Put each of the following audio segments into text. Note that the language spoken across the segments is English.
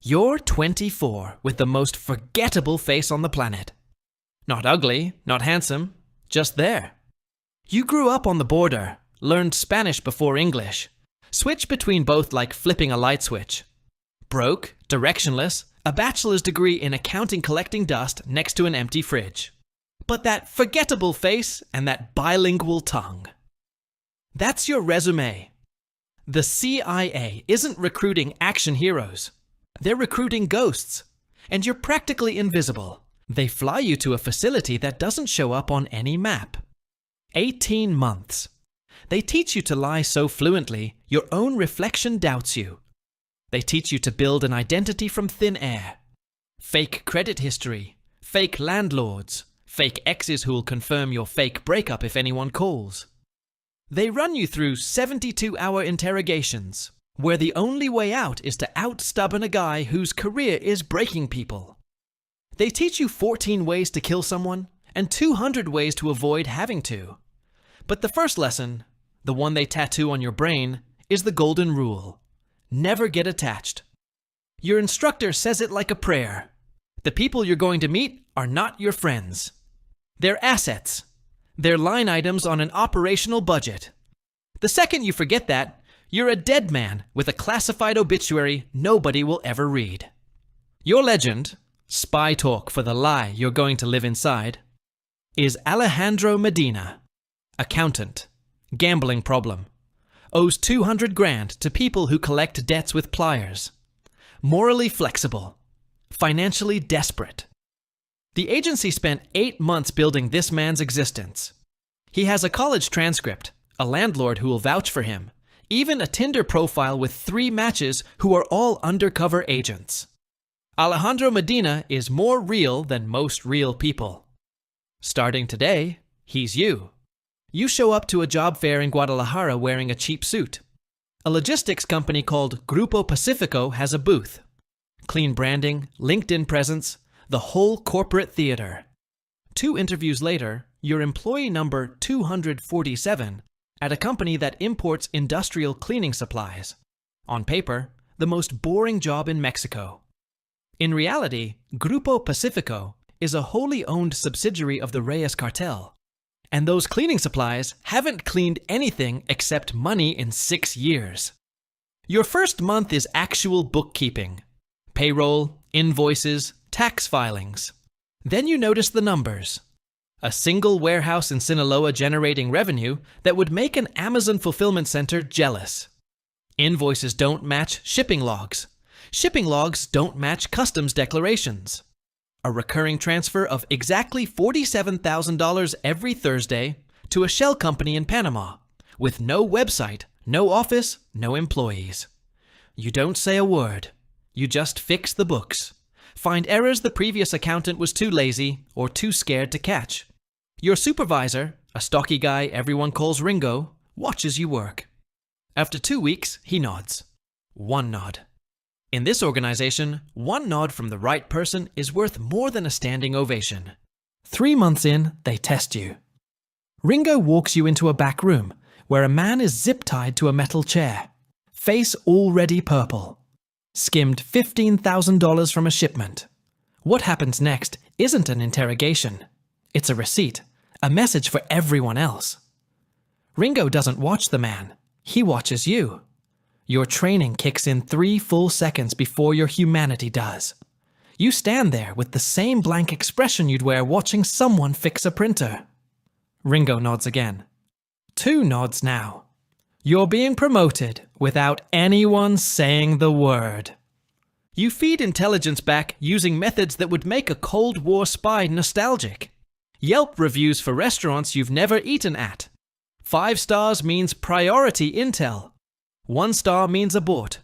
You're 24 with the most forgettable face on the planet. Not ugly, not handsome, just there. You grew up on the border, learned Spanish before English, switched between both like flipping a light switch. Broke, directionless, a bachelor's degree in accounting collecting dust next to an empty fridge. But that forgettable face and that bilingual tongue. That's your resume. The CIA isn't recruiting action heroes. They're recruiting ghosts. And you're practically invisible. They fly you to a facility that doesn't show up on any map. 18 months. They teach you to lie so fluently, your own reflection doubts you. They teach you to build an identity from thin air. Fake credit history, fake landlords, fake exes who'll confirm your fake breakup if anyone calls. They run you through 72-hour interrogations, where the only way out is to out-stubborn a guy whose career is breaking people. They teach you 14 ways to kill someone and 200 ways to avoid having to. But the first lesson, the one they tattoo on your brain, is the golden rule. Never get attached. Your instructor says it like a prayer. The people you're going to meet are not your friends. They're assets. They're line items on an operational budget. The second you forget that, you're a dead man with a classified obituary nobody will ever read. Your legend, spy talk for the lie you're going to live inside, is Alejandro Medina, accountant, gambling problem, owes 200 grand to people who collect debts with pliers, morally flexible, financially desperate. The agency spent 8 months building this man's existence. He has a college transcript, a landlord who will vouch for him, even a Tinder profile with 3 matches who are all undercover agents. Alejandro Medina is more real than most real people. Starting today, he's you. You show up to a job fair in Guadalajara wearing a cheap suit. A logistics company called Grupo Pacifico has a booth. Clean branding, LinkedIn presence, the whole corporate theater. 2 interviews later, you're employee number 247 at a company that imports industrial cleaning supplies. On paper, the most boring job in Mexico. In reality, Grupo Pacifico is a wholly owned subsidiary of the Reyes Cartel. And those cleaning supplies haven't cleaned anything except money in 6 years. Your first month is actual bookkeeping. Payroll, invoices, tax filings. Then you notice the numbers. A single warehouse in Sinaloa generating revenue that would make an Amazon fulfillment center jealous. Invoices don't match shipping logs. Shipping logs don't match customs declarations. A recurring transfer of exactly $47,000 every Thursday to a shell company in Panama, with no website, no office, no employees. You don't say a word. You just fix the books. Find errors the previous accountant was too lazy or too scared to catch. Your supervisor, a stocky guy everyone calls Ringo, watches you work. After 2 weeks, he nods. 1 nod. In this organization, 1 nod from the right person is worth more than a standing ovation. 3 months in, they test you. Ringo walks you into a back room where a man is zip-tied to a metal chair, face already purple. Skimmed $15,000 from a shipment. What happens next isn't an interrogation. It's a receipt, a message for everyone else. Ringo doesn't watch the man. He watches you. Your training kicks in 3 full seconds before your humanity does. You stand there with the same blank expression you'd wear watching someone fix a printer. Ringo nods again. 2 nods now. You're being promoted without anyone saying the word. You feed intelligence back using methods that would make a Cold War spy nostalgic. Yelp reviews for restaurants you've never eaten at. 5 stars means priority intel. 1 star means abort.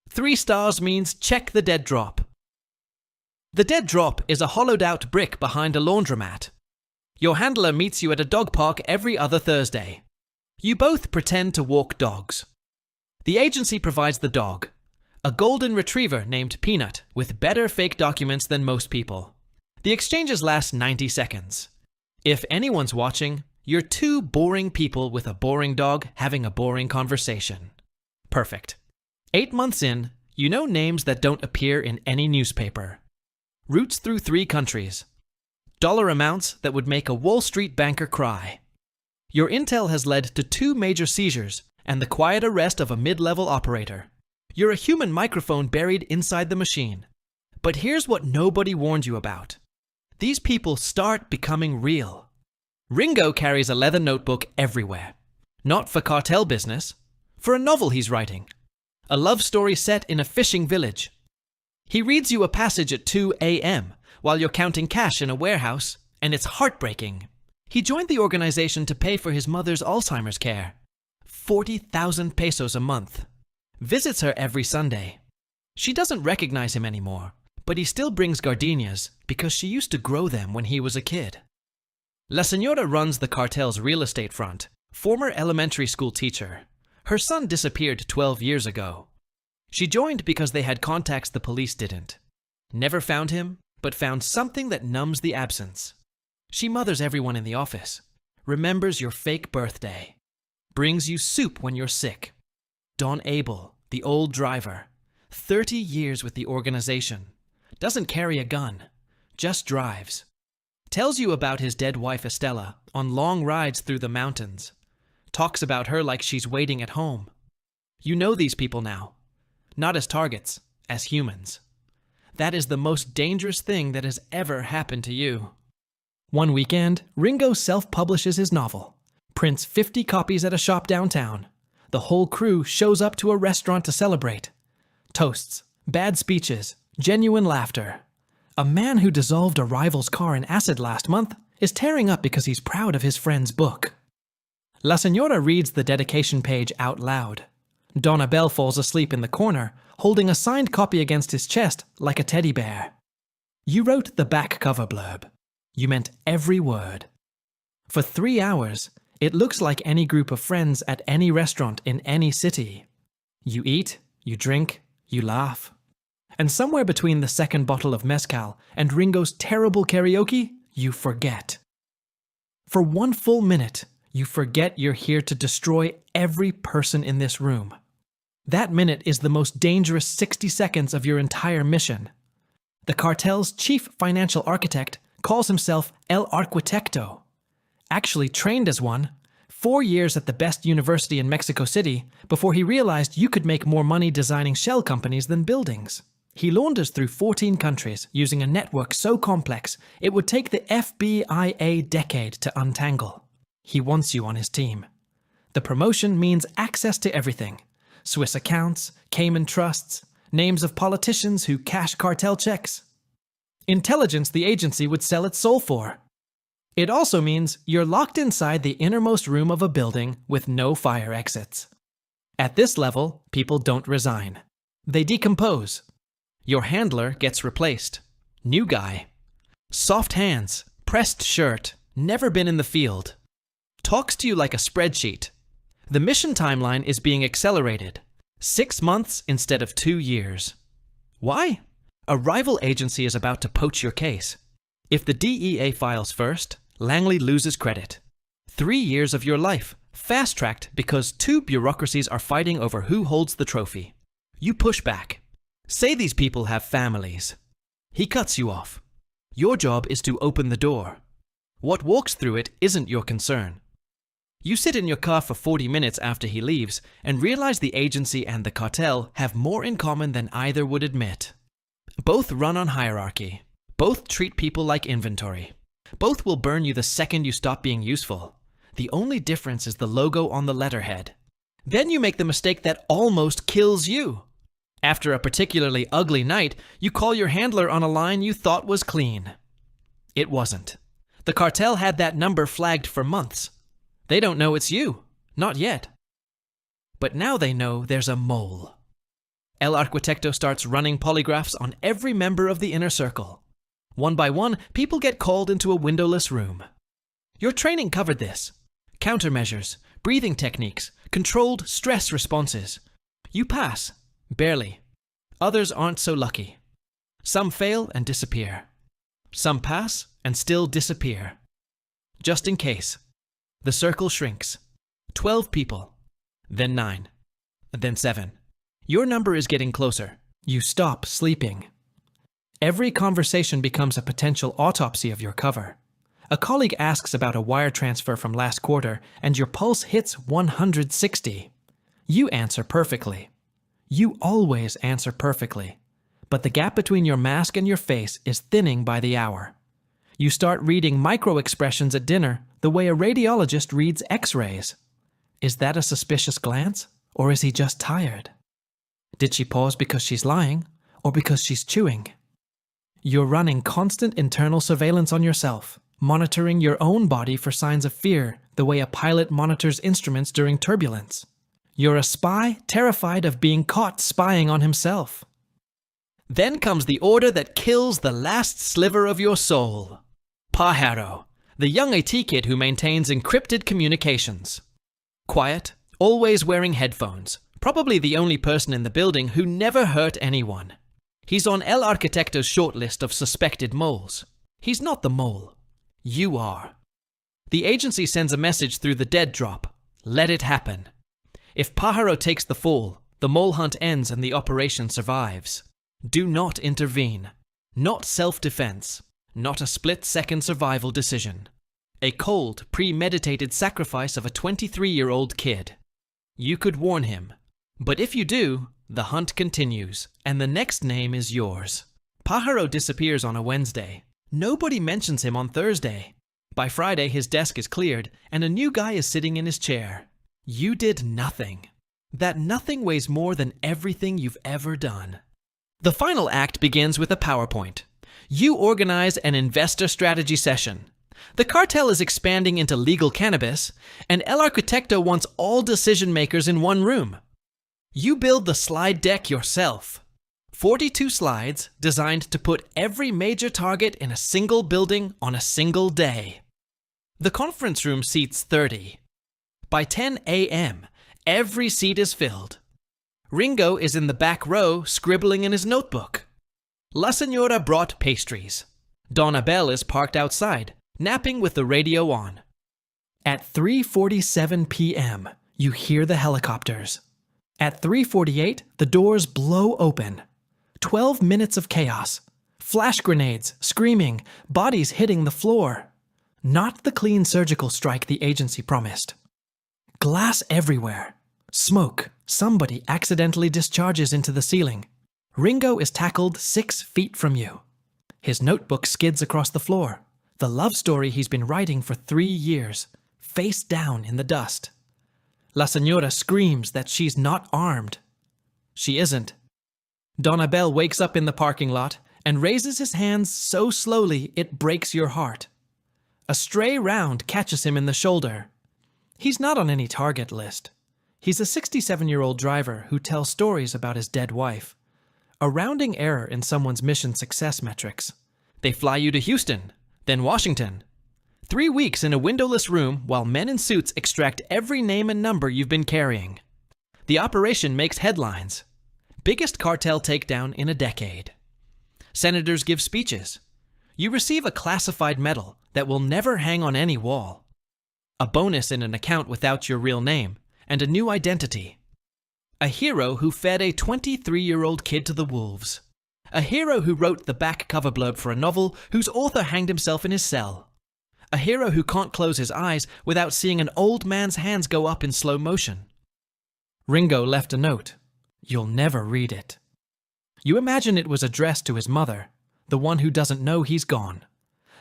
3 stars means check the dead drop. The dead drop is a hollowed-out brick behind a laundromat. Your handler meets you at a dog park every other Thursday. You both pretend to walk dogs. The agency provides the dog, a golden retriever named Peanut with better fake documents than most people. The exchanges last 90 seconds. If anyone's watching, you're 2 boring people with a boring dog having a boring conversation. Perfect. 8 months in, You know names that don't appear in any newspaper. Routes through 3 countries. Dollar amounts that would make a Wall Street banker cry. Your intel has led to 2 major seizures and the quiet arrest of a mid-level operator. You're a human microphone buried inside the machine. But here's what nobody warned you about. These people start becoming real. Ringo carries a leather notebook everywhere. Not for cartel business, for a novel he's writing. A love story set in a fishing village. He reads you a passage at 2 a.m. while you're counting cash in a warehouse, and it's heartbreaking. He joined the organization to pay for his mother's Alzheimer's care. 40,000 pesos a month. Visits her every Sunday. She doesn't recognize him anymore, but he still brings gardenias because she used to grow them when he was a kid. La Señora runs the cartel's real estate front, former elementary school teacher. Her son disappeared 12 years ago. She joined because they had contacts the police didn't. Never found him, but found something that numbs the absence. She mothers everyone in the office, remembers your fake birthday, brings you soup when you're sick. Don Abel, the old driver, 30 years with the organization, doesn't carry a gun, just drives. Tells you about his dead wife Estella on long rides through the mountains. Talks about her like she's waiting at home. You know these people now, not as targets, as humans. That is the most dangerous thing that has ever happened to you. One weekend, Ringo self-publishes his novel, prints 50 copies at a shop downtown. The whole crew shows up to a restaurant to celebrate. Toasts, bad speeches, genuine laughter. A man who dissolved a rival's car in acid last month is tearing up because he's proud of his friend's book. La Señora reads the dedication page out loud. Don Abel falls asleep in the corner, holding a signed copy against his chest like a teddy bear. You wrote the back cover blurb. You meant every word. For 3 hours, it looks like any group of friends at any restaurant in any city. You eat, you drink, you laugh. And somewhere between the second bottle of mezcal and Ringo's terrible karaoke, you forget. For 1 full minute, you forget you're here to destroy every person in this room. That minute is the most dangerous 60 seconds of your entire mission. The cartel's chief financial architect calls himself El Arquitecto. Actually trained as one, 4 years at the best university in Mexico City before he realized you could make more money designing shell companies than buildings. He launders through 14 countries using a network so complex it would take the FBI a decade to untangle. He wants you on his team. The promotion means access to everything. Swiss accounts, Cayman trusts, names of politicians who cash cartel checks. Intelligence the agency would sell its soul for. It also means you're locked inside the innermost room of a building with no fire exits. At this level, people don't resign. They decompose. Your handler gets replaced. New guy. Soft hands, pressed shirt, never been in the field. Talks to you like a spreadsheet. The mission timeline is being accelerated. 6 months instead of 2 years. Why? A rival agency is about to poach your case. If the DEA files first, Langley loses credit. 3 years of your life, fast-tracked because 2 bureaucracies are fighting over who holds the trophy. You push back. Say these people have families. He cuts you off. Your job is to open the door. What walks through it isn't your concern. You sit in your car for 40 minutes after he leaves and realize the agency and the cartel have more in common than either would admit. Both run on hierarchy. Both treat people like inventory. Both will burn you the second you stop being useful. The only difference is the logo on the letterhead. Then you make the mistake that almost kills you. After a particularly ugly night, you call your handler on a line you thought was clean. It wasn't. The cartel had that number flagged for months. They don't know it's you. Not yet. But now they know there's a mole. El Arquitecto starts running polygraphs on every member of the inner circle. One by one, people get called into a windowless room. Your training covered this. Countermeasures, breathing techniques, controlled stress responses. You pass. Barely. Others aren't so lucky. Some fail and disappear. Some pass and still disappear. Just in case. The circle shrinks. 12 people. Then 9. Then 7. Your number is getting closer. You stop sleeping. Every conversation becomes a potential autopsy of your cover. A colleague asks about a wire transfer from last quarter, and your pulse hits 160. You answer perfectly. You always answer perfectly. But the gap between your mask and your face is thinning by the hour. You start reading micro-expressions at dinner the way a radiologist reads X-rays. Is that a suspicious glance, or is he just tired? Did she pause because she's lying, or because she's chewing? You're running constant internal surveillance on yourself, monitoring your own body for signs of fear the way a pilot monitors instruments during turbulence. You're a spy terrified of being caught spying on himself. Then comes the order that kills the last sliver of your soul. Pájaro, the young IT kid who maintains encrypted communications. Quiet, always wearing headphones, probably the only person in the building who never hurt anyone. He's on El Arquitecto's shortlist of suspected moles. He's not the mole. You are. The agency sends a message through the dead drop. Let it happen. If Pájaro takes the fall, the mole hunt ends and the operation survives. Do not intervene. Not self-defense. Not a split-second survival decision. A cold, premeditated sacrifice of a 23-year-old kid. You could warn him. But if you do, the hunt continues, and the next name is yours. Pájaro disappears on a Wednesday. Nobody mentions him on Thursday. By Friday, his desk is cleared, and a new guy is sitting in his chair. You did nothing. That nothing weighs more than everything you've ever done. The final act begins with a PowerPoint. You organize an investor strategy session. The cartel is expanding into legal cannabis, and El Arquitecto wants all decision makers in one room. You build the slide deck yourself. 42 slides designed to put every major target in a single building on a single day. The conference room seats 30. By 10 a.m., every seat is filled. Ringo is in the back row scribbling in his notebook. La Señora brought pastries. Don Abel is parked outside, napping with the radio on. At 3:47 p.m., you hear the helicopters. At 3:48, the doors blow open. 12 minutes of chaos. Flash grenades, screaming, bodies hitting the floor. Not the clean surgical strike the agency promised. Glass everywhere. Smoke. Somebody accidentally discharges into the ceiling. Ringo is tackled 6 feet from you. His notebook skids across the floor. The love story he's been writing for 3 years, face down in the dust. La Señora screams that she's not armed. She isn't. Don Abel wakes up in the parking lot and raises his hands so slowly it breaks your heart. A stray round catches him in the shoulder. He's not on any target list. He's a 67-year-old driver who tells stories about his dead wife. A rounding error in someone's mission success metrics. They fly you to Houston, then Washington. 3 weeks in a windowless room while men in suits extract every name and number you've been carrying. The operation makes headlines. Biggest cartel takedown in a decade. Senators give speeches. You receive a classified medal that will never hang on any wall. A bonus in an account without your real name, and a new identity. A hero who fed a 23-year-old kid to the wolves. A hero who wrote the back cover blurb for a novel whose author hanged himself in his cell. A hero who can't close his eyes without seeing an old man's hands go up in slow motion. Ringo left a note. You'll never read it. You imagine it was addressed to his mother, the one who doesn't know he's gone.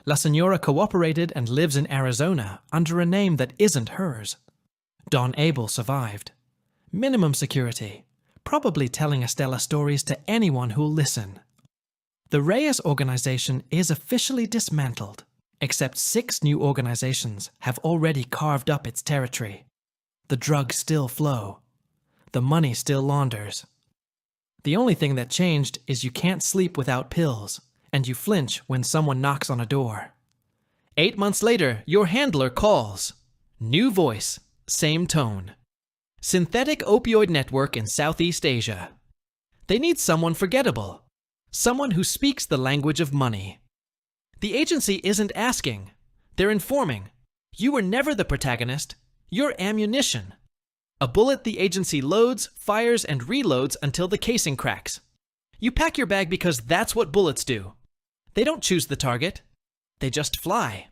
La Señora cooperated and lives in Arizona under a name that isn't hers. Don Abel survived. Minimum security, probably telling Estella stories to anyone who'll listen. The Reyes organization is officially dismantled, except 6 new organizations have already carved up its territory. The drugs still flow. The money still launders. The only thing that changed is you can't sleep without pills, and you flinch when someone knocks on a door. 8 months later, your handler calls. New voice, same tone. Synthetic opioid network in Southeast Asia. They need someone forgettable. Someone who speaks the language of money. The agency isn't asking. They're informing. You were never the protagonist. You're ammunition. A bullet the agency loads, fires, and reloads until the casing cracks. You pack your bag because that's what bullets do. They don't choose the target. They just fly.